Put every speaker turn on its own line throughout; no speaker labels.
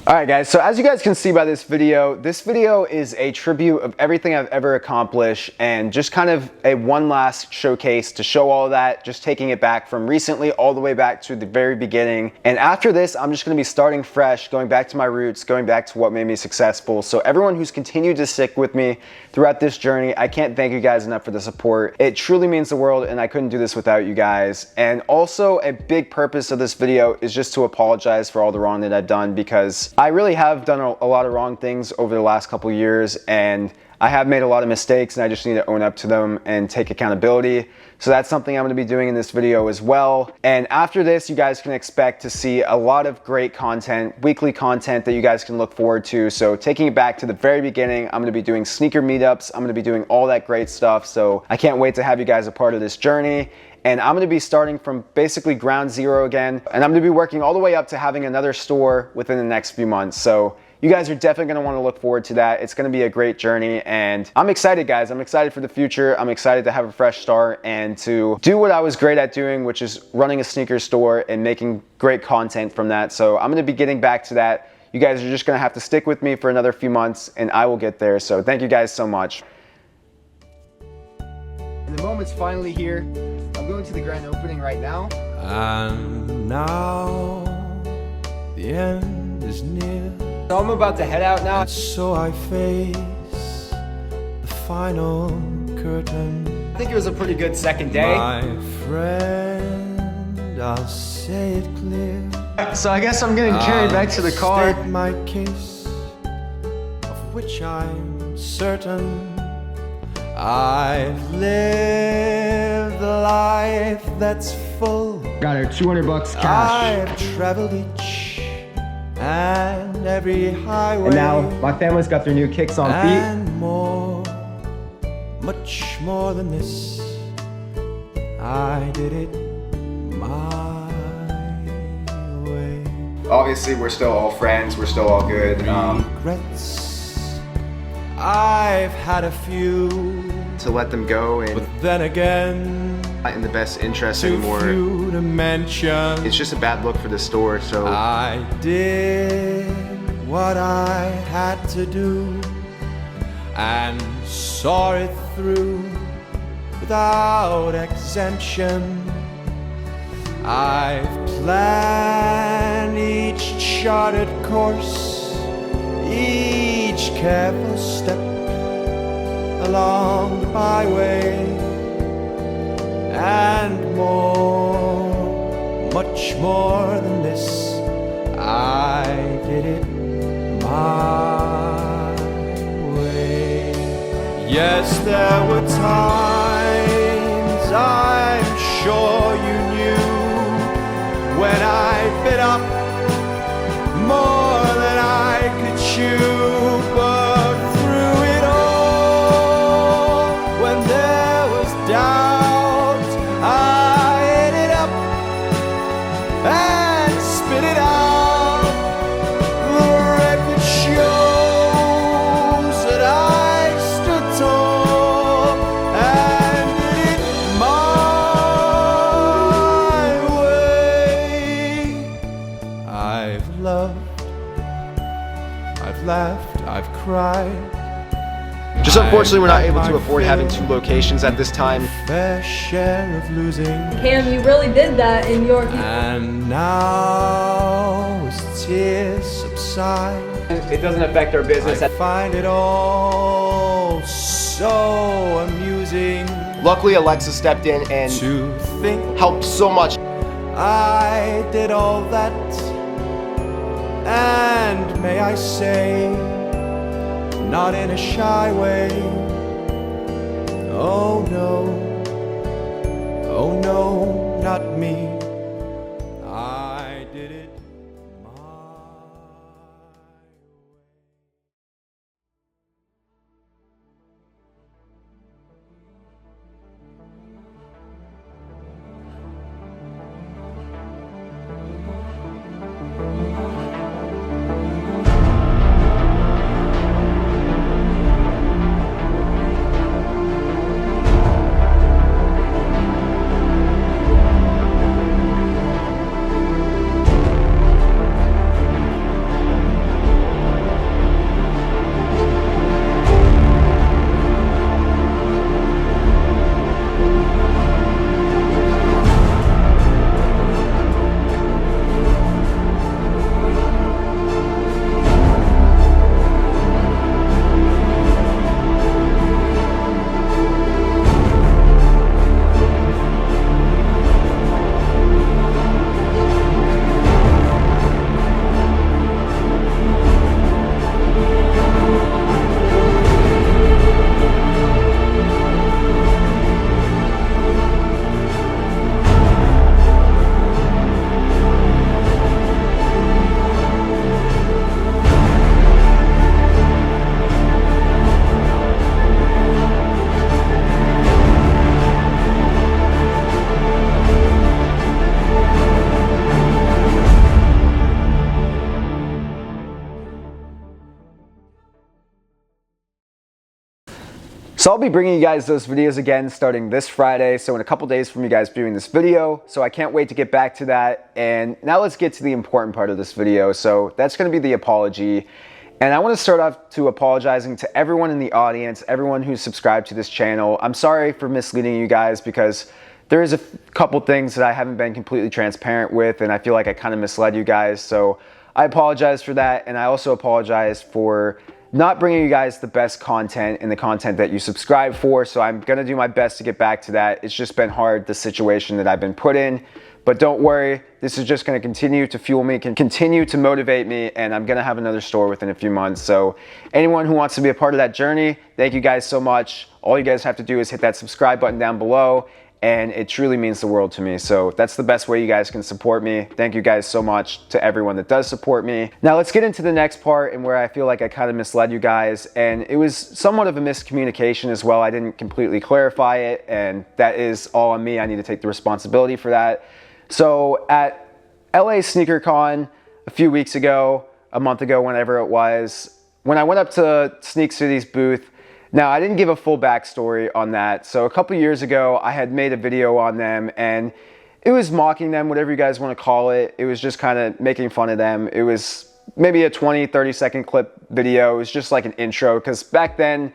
Alright guys, so as you guys can see by this video is a tribute of everything I've ever accomplished and just kind of a one last showcase to show all of that, just taking it back from recently all the way back to the very beginning. And after this, I'm just going to be starting fresh, going back to my roots, going back to what made me successful. So everyone who's continued to stick with me throughout this journey, I can't thank you guys enough for the support. It truly means the world and I couldn't do this without you guys. And also a big purpose of this video is just to apologize for all the wrong that I've done, because I really have done a lot of wrong things over the last couple years and I have made a lot of mistakes and I just need to own up to them and take accountability. So that's something I'm going to be doing in this video as well. And after this, you guys can expect to see a lot of great content, weekly content that you guys can look forward to. So taking it back to the very beginning, I'm going to be doing sneaker meetups. I'm going to be doing all that great stuff. So I can't wait to have you guys a part of this journey. And I'm going to be starting from basically ground zero again. And I'm going to be working all the way up to having another store within the next few months. So you guys are definitely going to want to look forward to that. It's going to be a great journey and I'm excited, guys. I'm excited for the future. I'm excited to have a fresh start and to do what I was great at doing, which is running a sneaker store and making great content from that. So I'm going to be getting back to that. You guys are just going to have to stick with me for another few months and I will get there. So thank you guys so much. And the moment's finally here. I'm going to the grand opening right now.
And now the end is near.
So I'm about to head out now.
And so I face the final curtain.
I think it was a pretty good second day.
My friend, I'll say it clear.
So I guess I'm getting carried back to the car.
State my case, of which I'm certain. I've lived a life that's full.
Got her $200 cash.
I've traveled each and every highway.
And now my family's got their new kicks on feet.
And more, much more than this. I did it my way.
Obviously, we're still all friends. We're still all good.
Regrets, I've had a few.
To let them go and
But then again,
not in the best interest
too
anymore.
few to mention.
It's just a bad look for the store. So
I did what I had to do and saw it through without exemption. I've planned each charted course, each careful step along the byway, and more, much more than this. I did it my way. Yes, there were times, I'm sure you knew, when I bit up more than I could chew. But through it all, when there was doubt, I ate it up and spit it out. The record shows that I stood tall and did it my way. I've loved, I've laughed, I've cried.
just unfortunately, we're not able to afford having two locations at this time.
Fair share of losing.
Cam, you really did that in your...
And now as tears subside,
It doesn't affect our business.
I find it all so amusing
Luckily, Alexa stepped in and
to think
helped so much.
I did all that, and may I say, not in a shy way. Oh no, not me. I did it my
So I'll be bringing you guys those videos again starting this Friday, so in a couple days from you guys viewing this video. So I can't wait to get back to that. And now let's get to the important part of this video. So that's going to be the apology. And I want to start off to apologizing to everyone in the audience, everyone who's subscribed to this channel. I'm sorry for misleading you guys because there is a couple things that I haven't been completely transparent with, and I feel like I kind of misled you guys. So I apologize for that, and I also apologize for not bringing you guys the best content and the content that you subscribe for. So I'm gonna do my best to get back to that. It's just been hard, the situation that I've been put in. But don't worry, this is just gonna continue to fuel me, can continue to motivate me, and I'm gonna have another store within a few months. So anyone who wants to be a part of that journey, thank you guys so much. All you guys have to do is hit that subscribe button down below, and it truly means the world to me. So that's the best way you guys can support me. Thank you guys so much to everyone that does support me. Now let's get into the next part, and where I feel like I kind of misled you guys, and it was somewhat of a miscommunication as well. I didn't completely clarify it, and that is all on me. I need to take the responsibility for that. So at LA Sneaker Con a few weeks ago, a month ago, whenever it was, when I went up to Sneak City's booth, now, I didn't give a full backstory on that. So a couple years ago, I had made a video on them, and it was mocking them, whatever you guys want to call it. It was just kind of making fun of them. It was maybe a 20, 30-second clip video. It was just like an intro, because back then,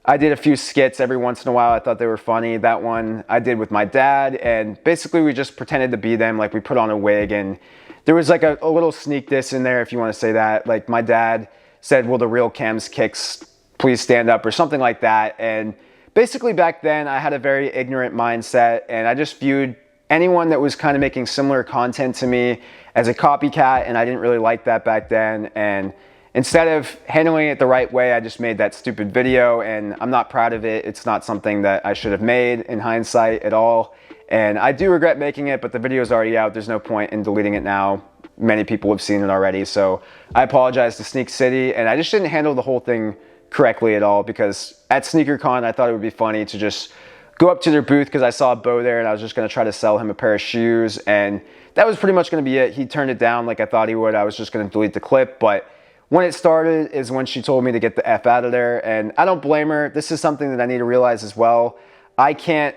I did a few skits every once in a while. I thought they were funny. That one I did with my dad, and basically we just pretended to be them. Like, we put on a wig, and there was like a little sneak diss in there, if you want to say that. Like, my dad said, "Will the real Cam's kicks please stand up," or something like that. And basically back then I had a very ignorant mindset, and I just viewed anyone that was kind of making similar content to me as a copycat, and I didn't really like that back then. And instead of handling it the right way, I just made that stupid video, and I'm not proud of it. It's not something that I should have made in hindsight at all, and I do regret making it, but the video is already out. There's no point in deleting it now. Many people have seen it already, so I apologize to Sneak City, and I just didn't handle the whole thing correctly at all, because at SneakerCon I thought it would be funny to just go up to their booth, because I saw Bo there and I was just going to try to sell him a pair of shoes, and that was pretty much going to be it. He turned it down like I thought he would. I was just going to delete the clip, but when it started is when she told me to get the F out of there, and I don't blame her. This is something that I need to realize as well. I can't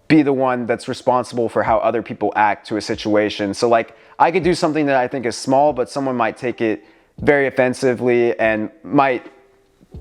be the one that's responsible for how other people act to a situation. So like, I could do something that I think is small, but someone might take it very offensively and might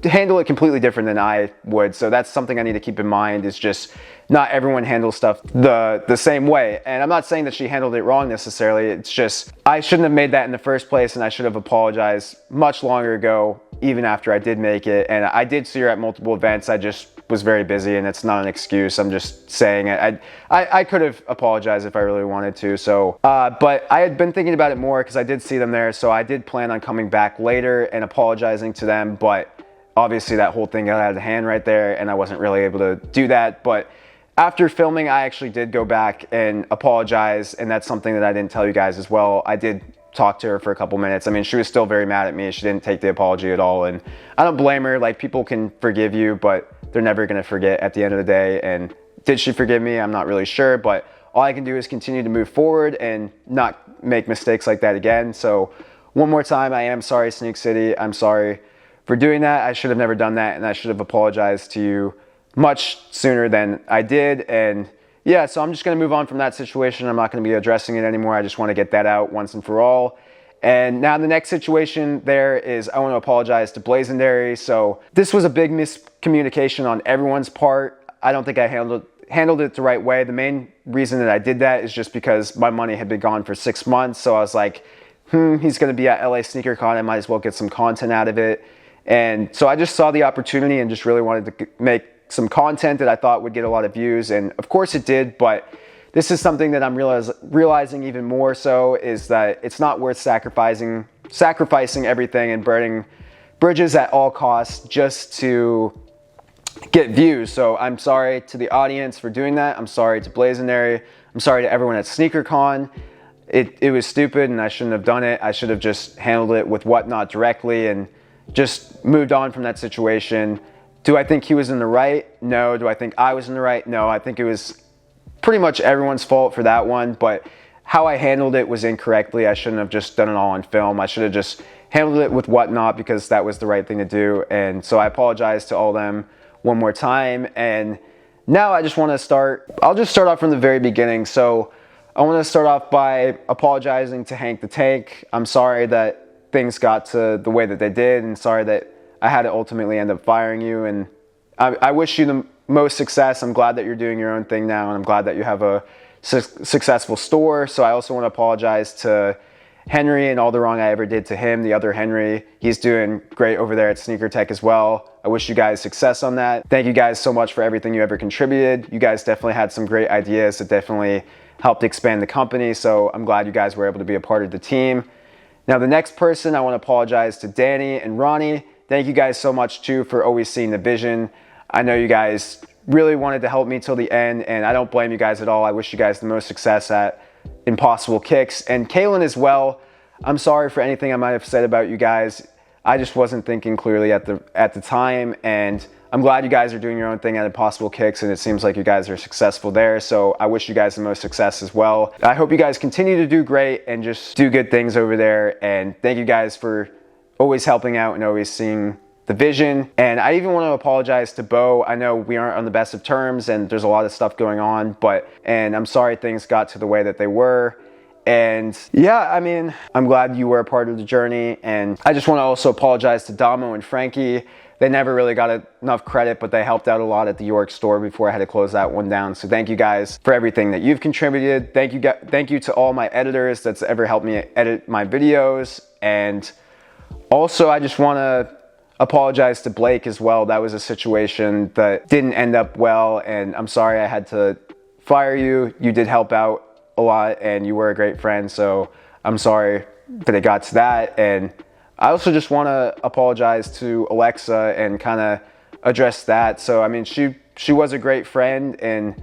handle it completely different than I would. So that's something I need to keep in mind, is just not everyone handles stuff the same way. And I'm not saying that she handled it wrong necessarily. It's just, I shouldn't have made that in the first place, and I should have apologized much longer ago, even after I did make it. And I did see her at multiple events. I just was very busy, and it's not an excuse. I'm just saying it. I could have apologized if I really wanted to. So, but I had been thinking about it more because I did see them there. So I did plan on coming back later and apologizing to them, but obviously that whole thing got out of hand right there, and I wasn't really able to do that. But after filming, I actually did go back and apologize, and that's something that I didn't tell you guys as well. I did talk to her for a couple minutes. I mean, she was still very mad at me. She didn't take the apology at all, and I don't blame her. Like, people can forgive you, but they're never gonna forget at the end of the day. And did she forgive me? I'm not really sure, but all I can do is continue to move forward and not make mistakes like that again. So one more time, I am sorry, Sneak City. I'm sorry for doing that. I should have never done that, and I should have apologized to you much sooner than I did. And yeah, so I'm just going to move on from that situation. I'm not going to be addressing it anymore. I just want to get that out once and for all. And now the next situation there is, I want to apologize to Blazendary. So this was a big miscommunication on everyone's part. I don't think I handled it the right way. The main reason that I did that is just because my money had been gone for 6 months. So I was like, he's going to be at LA Sneaker Con. I might as well get some content out of it. And so I just saw the opportunity and just really wanted to make some content that I thought would get a lot of views. And of course it did, but this is something that I'm realizing even more so, is that it's not worth sacrificing everything and burning bridges at all costs just to get views. So I'm sorry to the audience for doing that. I'm sorry to Blazendary. I'm sorry to everyone at SneakerCon. It was stupid, and I shouldn't have done it. I should have just handled it with Whatnot directly and just moved on from that situation. Do I think he was in the right? No. Do I think I was in the right? No. I think it was pretty much everyone's fault for that one, but how I handled it was incorrectly. I shouldn't have just done it all on film. I should have just handled it with Whatnot, because that was the right thing to do. And so I apologize to all them one more time. And now I just want to I'll just start off from the very beginning. So I want to start off by apologizing to Hank the Tank. I'm sorry that things got to the way that they did, and sorry that I had to ultimately end up firing you. And I wish you the most success. I'm glad that you're doing your own thing now, and I'm glad that you have a successful store. So I also want to apologize to Henry and all the wrong I ever did to him. The other Henry, he's doing great over there at Sneaker Tech as well. I wish you guys success on that. Thank you guys so much for everything you ever contributed. You guys definitely had some great ideas that definitely helped expand the company. So I'm glad you guys were able to be a part of the team. Now the next person, I want to apologize to Danny and Ronnie. Thank you guys so much too for always seeing the vision. I know you guys really wanted to help me till the end, and I don't blame you guys at all. I wish you guys the most success at Impossible Kicks. And Kaylin as well, I'm sorry for anything I might have said about you guys. I just wasn't thinking clearly at the time, and I'm glad you guys are doing your own thing at Impossible Kicks, and it seems like you guys are successful there. So I wish you guys the most success as well. I hope you guys continue to do great and just do good things over there. And thank you guys for always helping out and always seeing the vision. And I even want to apologize to Bo. I know we aren't on the best of terms and there's a lot of stuff going on, and I'm sorry things got to the way that they were. And yeah, I mean, I'm glad you were a part of the journey. And I just want to also apologize to Damo and Frankie. They never really got enough credit, but they helped out a lot at the York store before I had to close that one down. So thank you guys for everything that you've contributed. Thank you to all my editors that's ever helped me edit my videos. And also, I just want to apologize to Blake as well. That was a situation that didn't end up well, and I'm sorry I had to fire you. You did help out a lot, and you were a great friend, so I'm sorry that it got to that. And I also just want to apologize to Alexa and kind of address that. So I mean, she was a great friend, and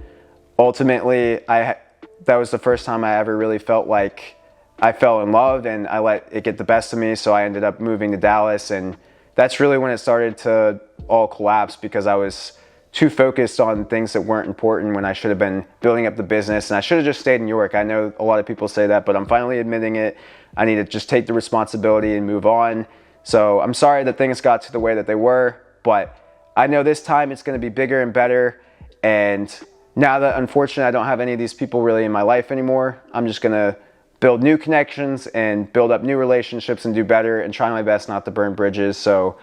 ultimately that was the first time I ever really felt like I fell in love, and I let it get the best of me. So I ended up moving to Dallas, and that's really when it started to all collapse, because I was too focused on things that weren't important when I should have been building up the business, and I should have just stayed in New York. I know a lot of people say that, but I'm finally admitting it. I need to just take the responsibility and move on. So I'm sorry that things got to the way that they were, but I know this time it's going to be bigger and better. And now that unfortunately I don't have any of these people really in my life anymore, I'm just going to build new connections and build up new relationships and do better and try my best not to burn bridges. So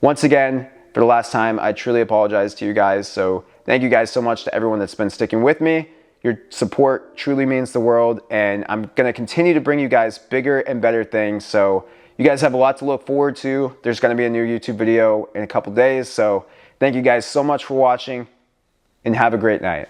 once again, for the last time, I truly apologize to you guys. So thank you guys so much to everyone that's been sticking with me. Your support truly means the world, and I'm going to continue to bring you guys bigger and better things. So you guys have a lot to look forward to. There's going to be a new YouTube video in a couple days. So thank you guys so much for watching, and have a great night.